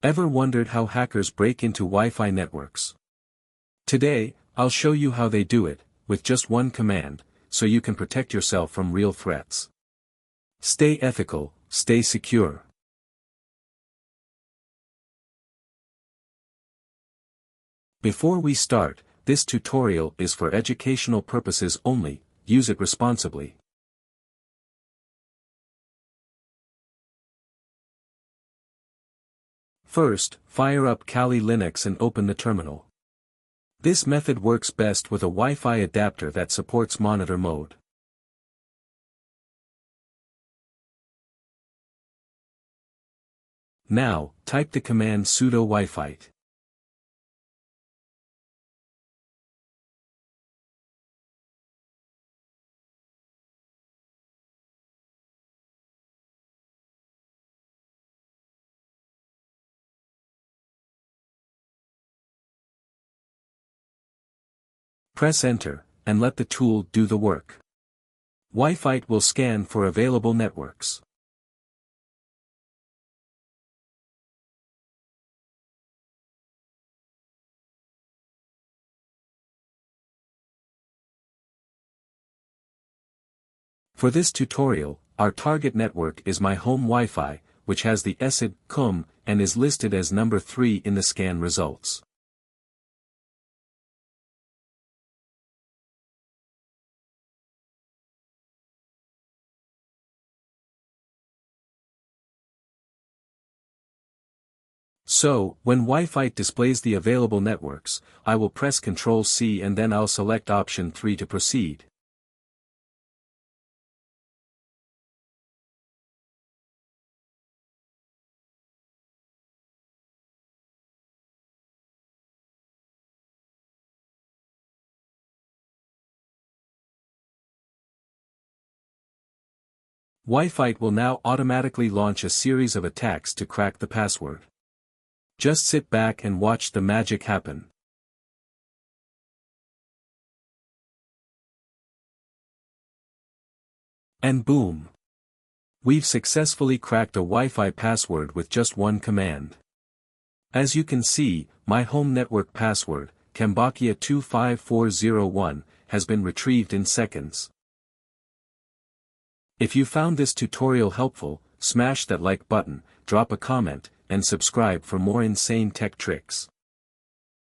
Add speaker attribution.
Speaker 1: Ever wondered how hackers break into Wi-Fi networks? Today, I'll show you how they do it, with just one command, so you can protect yourself from real threats. Stay ethical, stay secure. Before we start, this tutorial is for educational purposes only, use it responsibly. First, fire up Kali Linux and open the terminal. This method works best with a Wi-Fi adapter that supports monitor mode. Now, type the command sudo wifi. Press enter, and let the tool do the work. Wi-Fi will scan for available networks. For this tutorial, our target network is my home Wi-Fi, which has the ESID CUM and is listed as number 3 in the scan results. So, when Wi-Fi displays the available networks, I will press Ctrl+C and then I'll select option 3 to proceed. Wi-Fi will now automatically launch a series of attacks to crack the password. Just sit back and watch the magic happen. And boom! We've successfully cracked a Wi-Fi password with just one command. As you can see, my home network password, Cambodia25401, has been retrieved in seconds. If you found this tutorial helpful, smash that like button, drop a comment, and subscribe for more insane tech tricks.